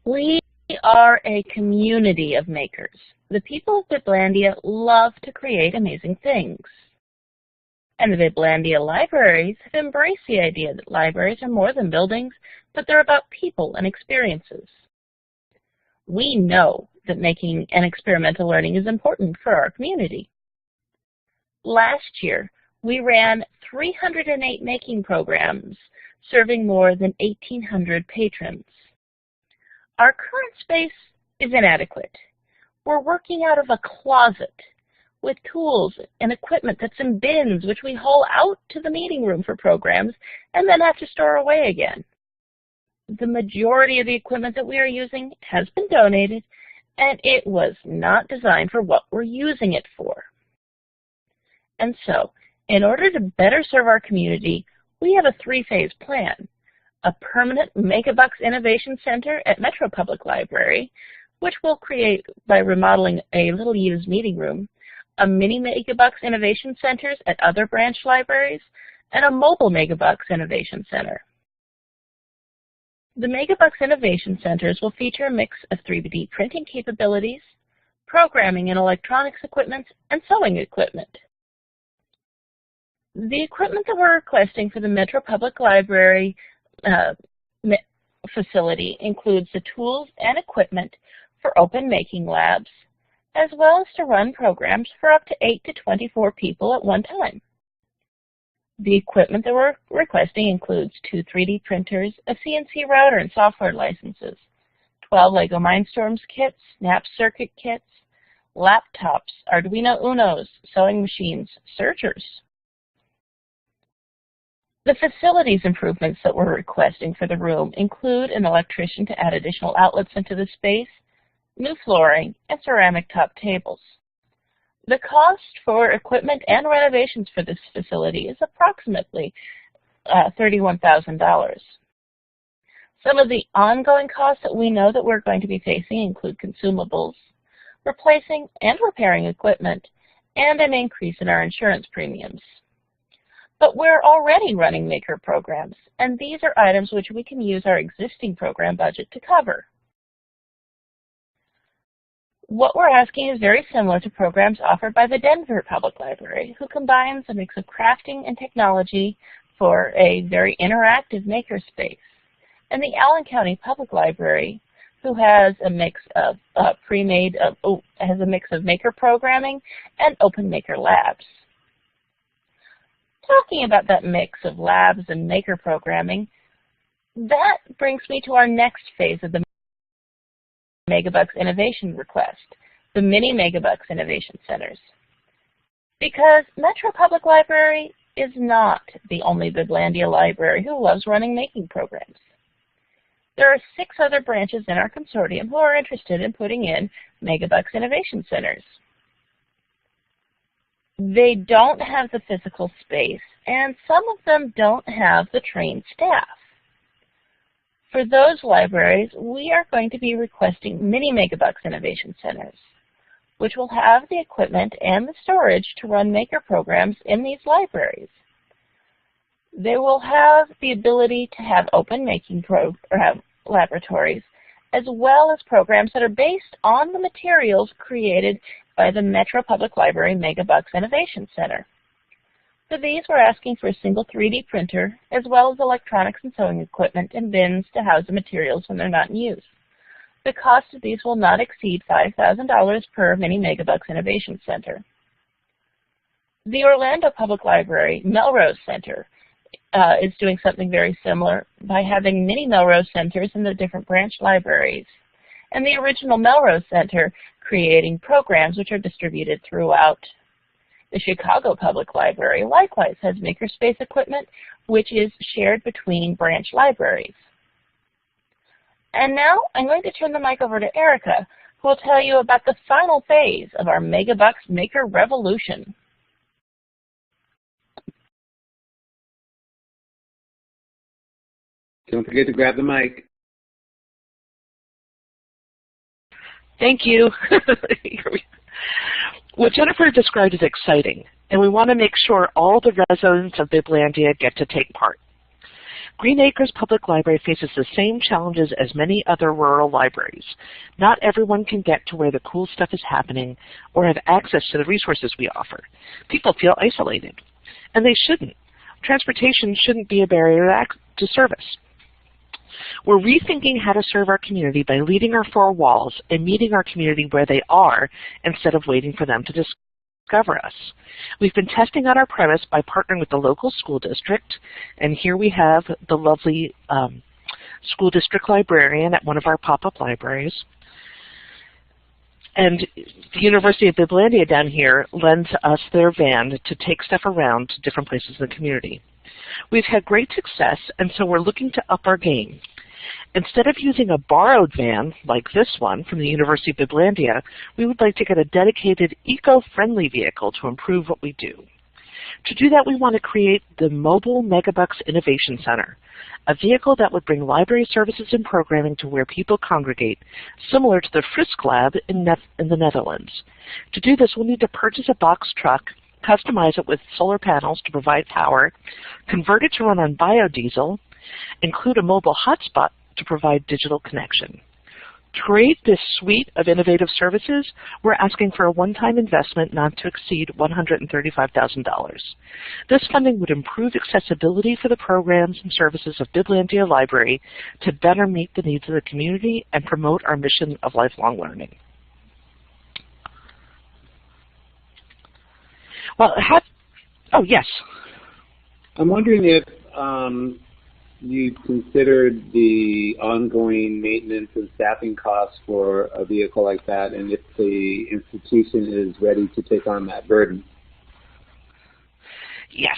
We are a community of makers. The people of Biblandia love to create amazing things. And the Biblandia libraries have embraced the idea that libraries are more than buildings, but they're about people and experiences. We know that making and experimental learning is important for our community. Last year, we ran 308 making programs, serving more than 1,800 patrons. Our current space is inadequate. We're working out of a closet with tools and equipment that's in bins, which we haul out to the meeting room for programs and then have to store away again. The majority of the equipment that we are using has been donated, and it was not designed for what we're using it for. And so, in order to better serve our community, we have a three-phase plan. A permanent Makerspace Innovation Center at Metro Public Library, which we'll create by remodeling a little used meeting room, a mini Makerspace Innovation Centers at other branch libraries, and a mobile Makerspace Innovation Center. The Makerspace Innovation Centers will feature a mix of 3D printing capabilities, programming and electronics equipment, and sewing equipment. The equipment that we're requesting for the Metro Public Library facility includes the tools and equipment for open making labs, as well as to run programs for up to 8 to 24 people at one time. The equipment that we're requesting includes 2 3D printers, a CNC router and software licenses, 12 LEGO Mindstorms kits, Snap circuit kits, laptops, Arduino Unos, sewing machines, searchers. The facilities improvements that we're requesting for the room include an electrician to add additional outlets into the space, new flooring, and ceramic top tables. The cost for equipment and renovations for this facility is approximately $31,000. Some of the ongoing costs that we know that we're going to be facing include consumables, replacing and repairing equipment, and an increase in our insurance premiums. But we're already running maker programs, and these are items which we can use our existing program budget to cover. What we're asking is very similar to programs offered by the Denver Public Library, who combines a mix of crafting and technology for a very interactive makerspace, and the Allen County Public Library, who has a mix of maker programming and open maker labs. Talking about that mix of labs and maker programming, that brings me to our next phase of the Makerspace Innovation request, the mini Makerspace Innovation Centers. Because Metro Public Library is not the only Biblandia library who loves running making programs. There are 6 other branches in our consortium who are interested in putting in Makerspace Innovation Centers. They don't have the physical space, and some of them don't have the trained staff. For those libraries, we are going to be requesting mini Makerspace Innovation Centers, which will have the equipment and the storage to run maker programs in these libraries. They will have the ability to have open making laboratories, as well as programs that are based on the materials created by the Metro Public Library Makerspace Innovation Center. For these, we're asking for a single 3D printer, as well as electronics and sewing equipment and bins to house the materials when they're not in use. The cost of these will not exceed $5,000 per mini Makerspace Innovation Center. The Orlando Public Library Melrose Center is doing something very similar by having mini Melrose Centers in the different branch libraries, and the original Melrose Center creating programs which are distributed throughout. The Chicago Public Library likewise has Makerspace equipment, which is shared between branch libraries. And now I'm going to turn the mic over to Erica, who will tell you about the final phase of our Makerspace Maker Revolution. Don't forget to grab the mic. Thank you. What Jennifer described is exciting, and we want to make sure all the residents of Biblandia get to take part. Green Acres Public Library faces the same challenges as many other rural libraries. Not everyone can get to where the cool stuff is happening or have access to the resources we offer. People feel isolated, and they shouldn't. Transportation shouldn't be a barrier to service. We're rethinking how to serve our community by leading our four walls and meeting our community where they are instead of waiting for them to discover us. We've been testing out our premise by partnering with the local school district, and here we have the lovely school district librarian at one of our pop-up libraries. And the University of Biblandia down here lends us their van to take stuff around to different places in the community. We've had great success, and so we're looking to up our game. Instead of using a borrowed van, like this one from the University of Biblandia, we would like to get a dedicated, eco-friendly vehicle to improve what we do. To do that, we want to create the Mobile Megabucks Innovation Center, a vehicle that would bring library services and programming to where people congregate, similar to the Frisk Lab in the Netherlands. To do this, we'll need to purchase a box truck, customize it with solar panels to provide power, convert it to run on biodiesel, include a mobile hotspot to provide digital connection. To create this suite of innovative services, we're asking for a one-time investment not to exceed $135,000. This funding would improve accessibility for the programs and services of Biblandia Library to better meet the needs of the community and promote our mission of lifelong learning. Well, oh, yes. I'm wondering if you considered the ongoing maintenance and staffing costs for a vehicle like that, and if the institution is ready to take on that burden. Yes.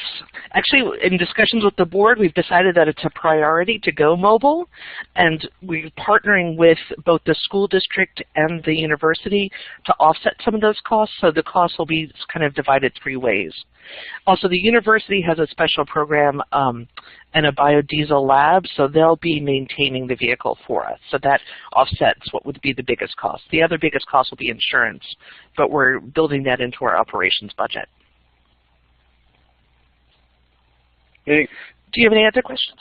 Actually, in discussions with the board, we've decided that it's a priority to go mobile, and we're partnering with both the school district and the university to offset some of those costs, so the costs will be kind of divided three ways. Also, the university has a special program and a biodiesel lab, so they'll be maintaining the vehicle for us. So that offsets what would be the biggest cost. The other biggest cost will be insurance, but we're building that into our operations budget. Thanks. Do you have any other questions?